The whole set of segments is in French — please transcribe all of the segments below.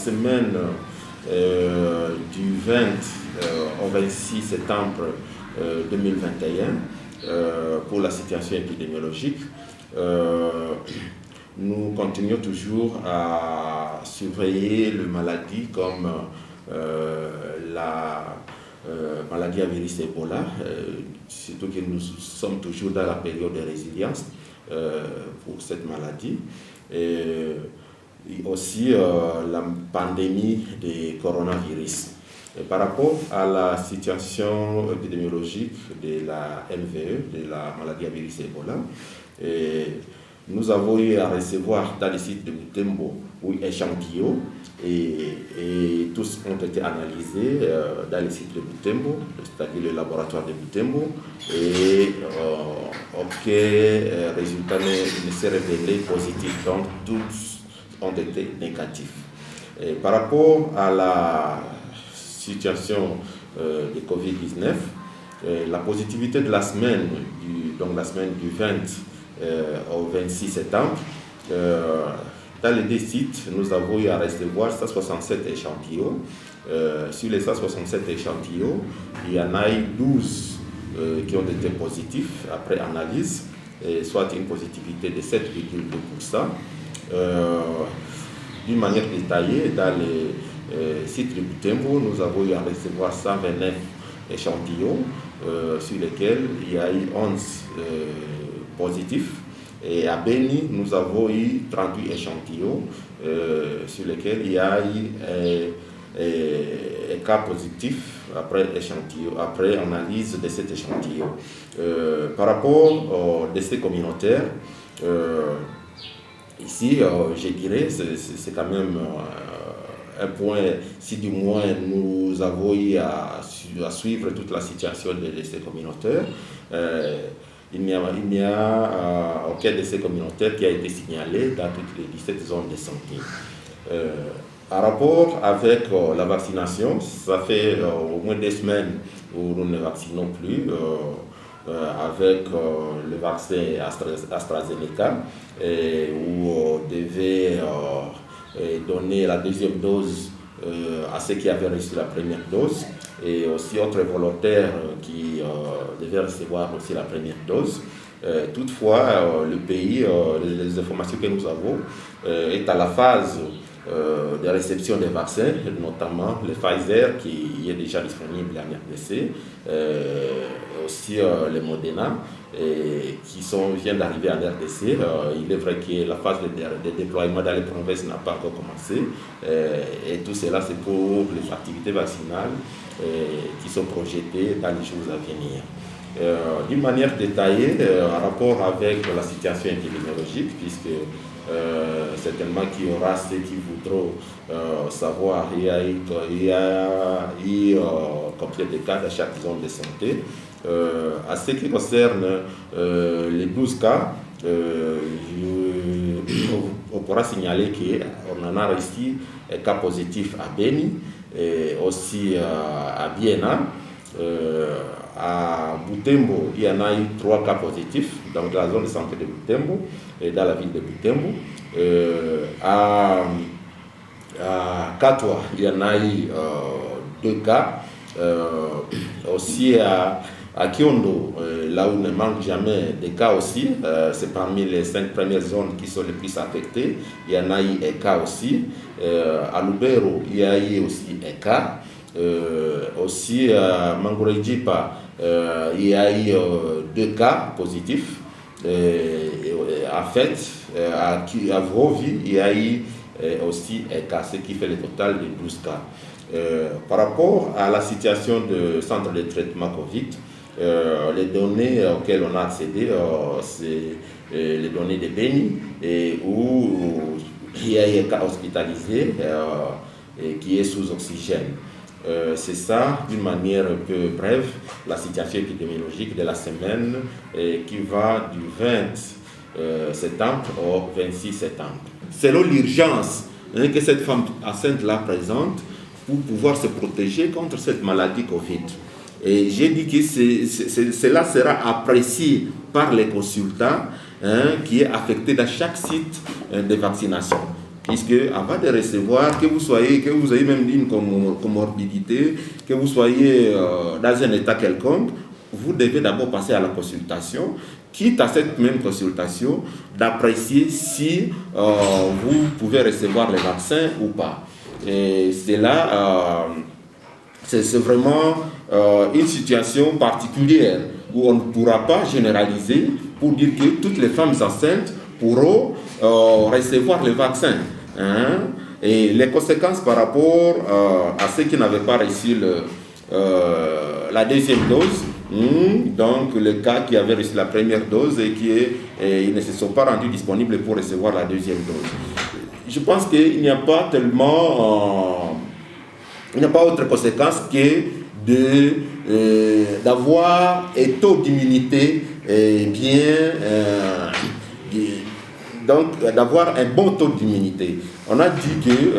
semaine du 20 au 26 septembre 2021 pour la situation épidémiologique. Nous continuons toujours à surveiller les maladies comme la maladie à virus Ebola, surtout que nous sommes toujours dans la période de résilience pour cette maladie. Et aussi la pandémie du coronavirus. Et par rapport à la situation épidémiologique de la MVE, de la maladie à virus Ebola, nous avons eu à recevoir dans le site de Butembo échantillons et tous ont été analysés dans le site de Butembo, c'est-à-dire le laboratoire de Butembo, et aucun résultat ne s'est révélé positif, donc tous ont été négatifs. Et par rapport à la situation de Covid-19, la positivité de la semaine, donc la semaine du 20 au 26 septembre, dans les deux sites, nous avons eu à recevoir 167 échantillons. Sur les 167 échantillons, il y en a eu 12 qui ont été positifs après analyse, soit une positivité de 7,2%. D'une manière détaillée, dans les sites de Butembo, nous avons eu à recevoir 129 échantillons, sur lesquels il y a eu 11 positifs. Et à Beni, nous avons eu 38 échantillons, sur lesquels il y a eu un cas positif après analyse de cet échantillon. Par rapport aux décès communautaires, ici, je dirais, c'est quand même un point, si du moins nous avons eu à suivre toute la situation des décès communautaires. Il n'y a aucun décès communautaire qui a été signalé dans toutes les 17 zones de santé. En rapport avec la vaccination, ça fait au moins 2 semaines où nous ne vaccinons plus avec le vaccin AstraZeneca, où on devait donner la deuxième dose à ceux qui avaient reçu la première dose, et aussi autres volontaires qui devaient recevoir aussi la première dose. Toutefois, le pays, les informations que nous avons, est à la phase de réception des vaccins, notamment le Pfizer qui est déjà disponible en RDC, aussi le Moderna qui viennent d'arriver en RDC. Il est vrai que la phase de déploiement dans les provinces n'a pas encore commencé, et tout cela c'est pour les activités vaccinales qui sont projetées dans les jours à venir. D'une manière détaillée, en rapport avec la situation épidémiologique, puisque certainement qu'il y aura ceux qui voudront savoir, il y a eu combien de cas dans chaque zone de santé. À ce qui concerne les 12 cas, on pourra signaler qu'on en a reçu un cas positif à Beni, et aussi à Biena. À Butembo, il y en a eu 3 cas positifs dans la zone de santé de Butembo et dans la ville de Butembo. À Katwa, il y en a eu 2 cas. Aussi à Kiondo, là où ne manque jamais des cas aussi, c'est parmi les 5 premières zones qui sont les plus affectées. Il y en a eu un cas aussi. À Lubero, il y a eu aussi un cas. Aussi à Mangorejipa, il y a eu 2 cas positifs. En fait, à Vrovi, il y a eu aussi un cas, ce qui fait le total de 12 cas. Par rapport à la situation du centre de traitement Covid, les données auxquelles on a accédé, c'est les données de Beni, où il y a eu un cas hospitalisé qui est sous oxygène. C'est ça, d'une manière un peu brève, la situation épidémiologique de la semaine qui va du 20 septembre au 26 septembre. Selon l'urgence que cette femme enceinte-là présente pour pouvoir se protéger contre cette maladie Covid. Et j'ai dit que cela sera apprécié par les consultants qui est affecté dans chaque site de vaccination. puisque avant de recevoir, que vous ayez même une comorbidité, que vous soyez dans un état quelconque, vous devez d'abord passer à la consultation, quitte à cette même consultation, d'apprécier si vous pouvez recevoir les vaccins ou pas. Et c'est là, c'est vraiment une situation particulière où on ne pourra pas généraliser pour dire que toutes les femmes enceintes pourront recevoir les vaccins. Hein? Et les conséquences par rapport à ceux qui n'avaient pas reçu la deuxième dose, donc le cas qui avait reçu la première dose et qui ils ne se sont pas rendus disponibles pour recevoir la deuxième dose. Je pense qu'il n'y a pas tellement, il n'y a pas autre conséquence que d'avoir un taux d'immunité donc d'avoir un bon taux d'immunité. On a dit qu'il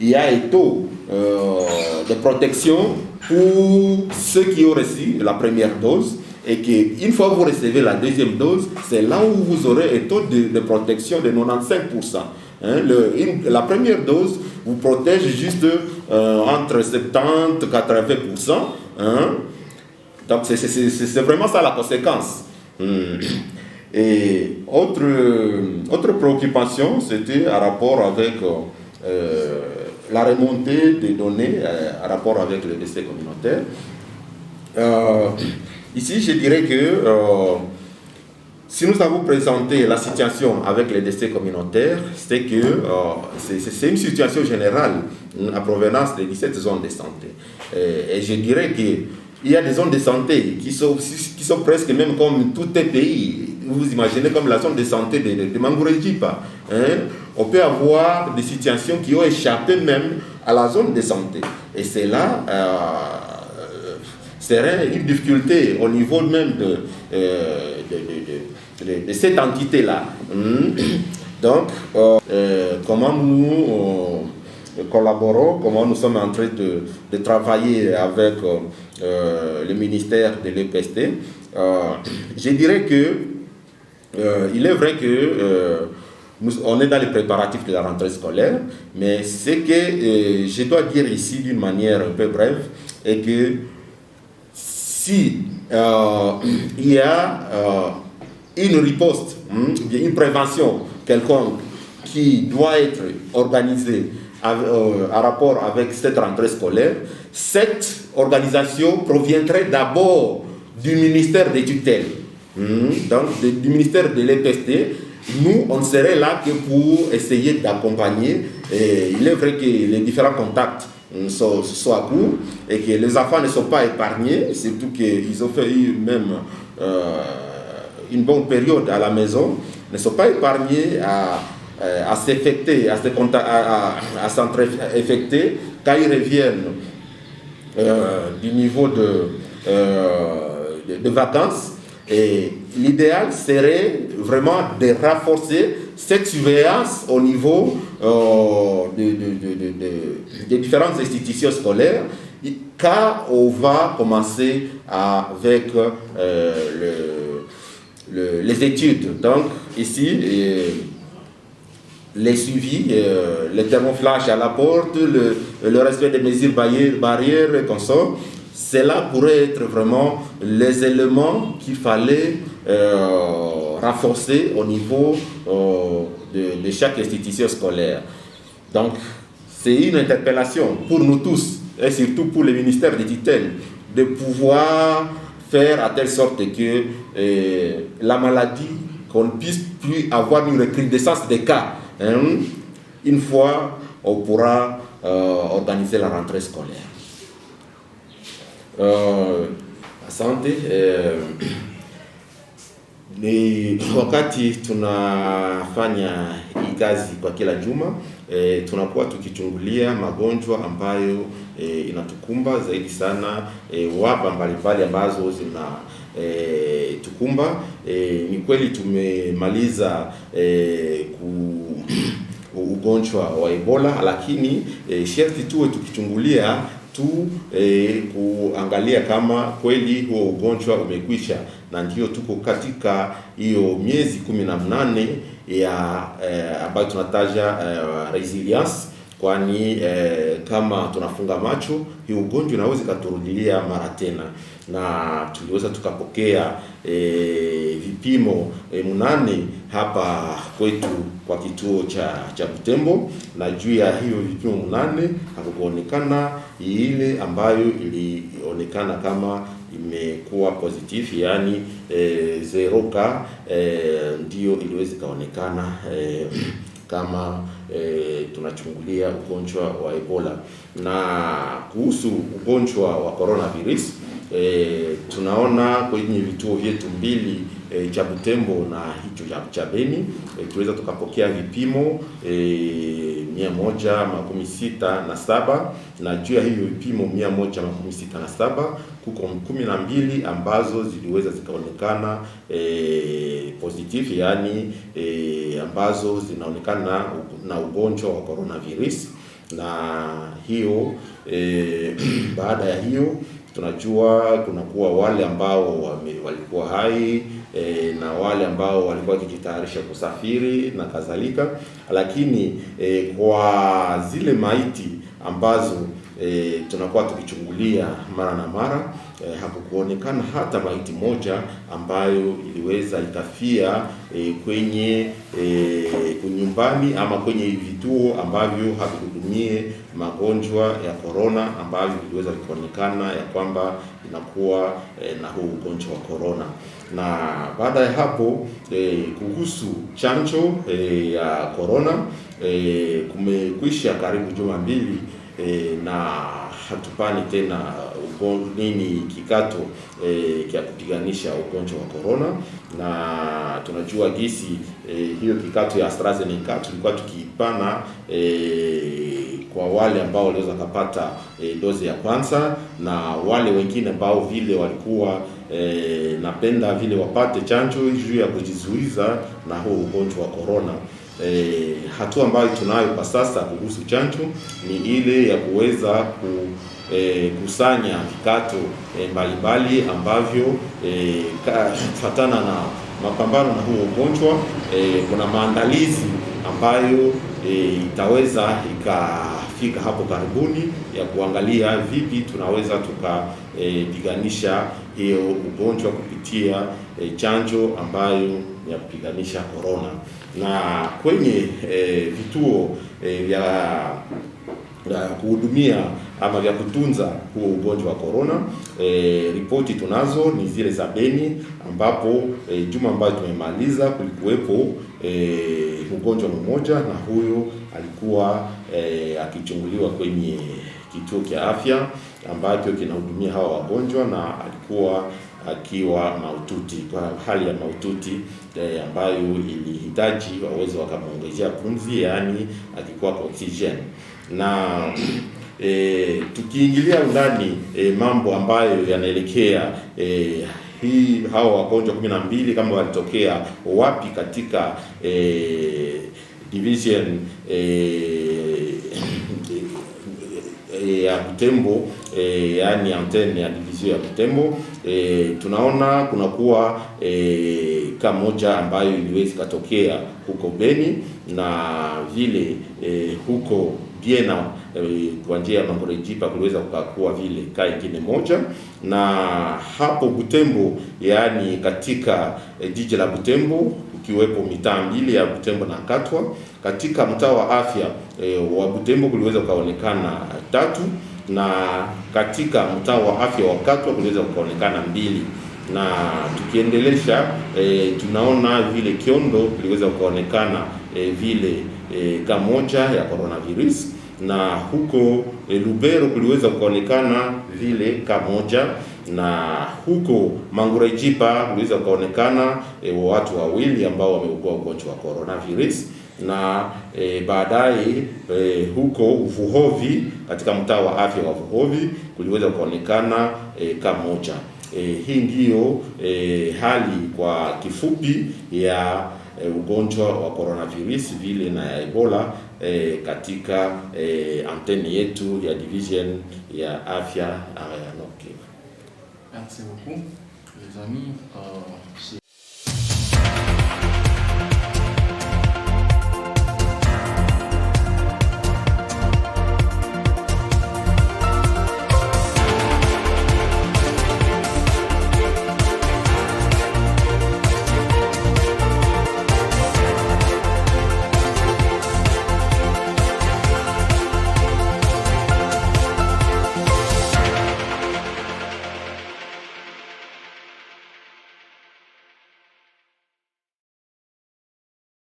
y a un taux de protection pour ceux qui ont reçu la première dose et qu'une fois que vous recevez la deuxième dose, c'est là où vous aurez un taux de protection de 95%. Hein, la première dose vous protège juste entre 70 et 80%. Hein. Donc c'est vraiment ça la conséquence. Et autre préoccupation, c'était en rapport avec la remontée des données en rapport avec le décès communautaire. Ici, je dirais que si nous avons présenté la situation avec les décès communautaires, c'est que c'est une situation générale à provenance des 17 zones de santé. Et je dirais qu'il y a des zones de santé qui sont presque même comme tout un pays. Vous imaginez comme la zone de santé de Mangouredjipa. Hein? On peut avoir des situations qui ont échappé même à la zone de santé. Et c'est là, serait une difficulté au niveau même de cette entité-là. Donc, comment nous collaborons, comment nous sommes en train de travailler avec le ministère de l'EPST. Je dirais que il est vrai que on est dans les préparatifs de la rentrée scolaire, mais ce que je dois dire ici d'une manière un peu brève est que si il y a une riposte, une prévention quelconque qui doit être organisée en rapport avec cette rentrée scolaire, cette organisation proviendrait d'abord du ministère des tutelles, donc du ministère de l'EPST. Nous, on serait là que pour essayer d'accompagner. Il est vrai que les différents contacts sont à court et que les enfants ne sont pas épargnés, surtout qu'ils ont fait même une bonne période à la maison, ne sont pas épargnés à s'infecter, à s'infecter quand ils reviennent du niveau de vacances. Et l'idéal serait vraiment de renforcer cette surveillance au niveau des différentes institutions scolaires, car on va commencer avec les études. Donc ici, les suivis, les thermoflash à la porte, le respect des mesures barrières et consorts, cela pourrait être vraiment les éléments qu'il fallait renforcer au niveau de chaque institution scolaire. Donc, c'est une interpellation pour nous tous, et surtout pour le ministère des tutelles, de pouvoir faire à telle sorte que la maladie, qu'on ne puisse plus avoir une recrudescence des cas. Une fois, on pourra organiser la rentrée scolaire. Asante, ni wakati tunafanya hii kazi kwa kila juma, tunakuwa tukichungulia magonjwa ambayo inatukumba zaidi sana, waba mbalimbali ambazo zina tukumba. Ni kweli tumemaliza ugonjwa wa Ebola, lakini sharti tuwe tukichungulia kuangalia kama kweli huo ugonjwa umekwisha, na ndio tuko katika hiyo miezi 18 ya ambayo tunataja resilience, kwani kama tunafunga macho, hii ugonjwa inaweza ikaturudilia mara tena. Na tuliweza tukapokea vipimo 8 hapa kwetu kwa kituo cha Butembo, na juu ya hiyo vipimo 8 hakukuonekana ile ambayo ilionekana kama imekuwa positive, yani 0 ndio iliweza kaonekana kama tunachungulia ugonjwa wa Ebola. Na kuhusu ugonjwa wa coronavirus, tunaona kwenye vituo vyetu 2 cha Butembo na hicho cha Beni, tuweza tukapokea vipimo 167, na juu ya hiyo vipimo 167 kuko 12 ambazo ziliweza zikaonekana positive, yani ambazo zinaonekana na ugonjwa wa coronavirus. Na hiyo baada ya hiyo tunajua kunakuwa wale ambao walikuwa hai na wale ambao walikuwa wakijitayarisha kusafiri na kadhalika, lakini kwa zile maiti ambazo tunakuwa tukichungulia mara na mara, hakukuonekana hata maiti moja ambayo iliweza ikafia kwenye nyumbani ama kwenye vituo ambavyo havihudumie magonjwa ya corona, ambavyo iliweza kuonekana ya kwamba inakuwa na huu ugonjwa wa corona. Na baada ya hapo kuhusu chanjo ya corona, kumekwisha karibu juma 2 na hatupani tena kikato kia kupiganisha ugonjwa wa corona. Na tunajua gisi hiyo kikato ya AstraZeneca tulikuwa tukiipana kwa wale ambao waliweza kupata dozi ya kwanza, na wale wengine ambao vile walikuwa napenda vile wapate chanjo juu ya kujizuiza na huu ugonjwa wa corona. Hatua ambayo tunayo kwa sasa kuhusu chanjo ni ile ya kuweza kusanya vikato mbalimbali ambavyo kufatana na mapambano na huo ugonjwa. Kuna maandalizi ambayo itaweza ikafika hapo karibuni ya kuangalia vipi tunaweza tukapiganisha hiyo ugonjwa kupitia chanjo ambayo ya kupiganisha corona. Na kwenye vituo vya kuhudumia ama vya kutunza huo ugonjwa wa corona, ripoti tunazo ni zile za Beni, ambapo juma ambayo tumemaliza kulikuwepo mgonjwa mmoja, na huyo alikuwa akichunguliwa kwenye kituo cha afya ambacho kinahudumia hawa wagonjwa, na alikuwa akiwa mahututi, kwa hali ya mahututi ambayo ilihitaji waweze wakamuongezea pumzi, yani akikuwa kwa oxygen. Na tukiingilia ndani mambo ambayo yanaelekea hao wagonjwa 12 kama walitokea wapi katika division ya Butembo, yani antenne ya division ya Butembo, tunaona kunakuwa kama moja ambayo iliweza kutokea huko Beni, na vile huko Biena kwa njia ya Mangorejipa kuliweza kukakuwa vile kaa ingine moja. Na hapo Butembo, yani katika jiji la Butembo, ukiwepo mitaa 2 ya Butembo na Katwa, katika mtaa wa afya wa Butembo kuliweza kuonekana 3, na katika mtaa wa afya wa Katwa kuliweza kuonekana 2. Na tukiendelesha tunaona vile Kiondo kuliweza kuonekana vile kamoja ya coronavirus, na huko Lubero kuliweza kuonekana vile kamoja, na huko Mangorejipa kuliweza kuonekana watu 2 ambao wameugua ugonjwa wa coronavirus. Na baadaye huko Vuhovi, katika mtaa wa afya wa Vuhovi kuliweza kuonekana kamoja. Hii ndiyo hali kwa kifupi ya ugonjwa wa coronavirus vile na ya Ebola katika antenne yetu ya division ya afya ya Nord Kivu. Merci beaucoup les amis.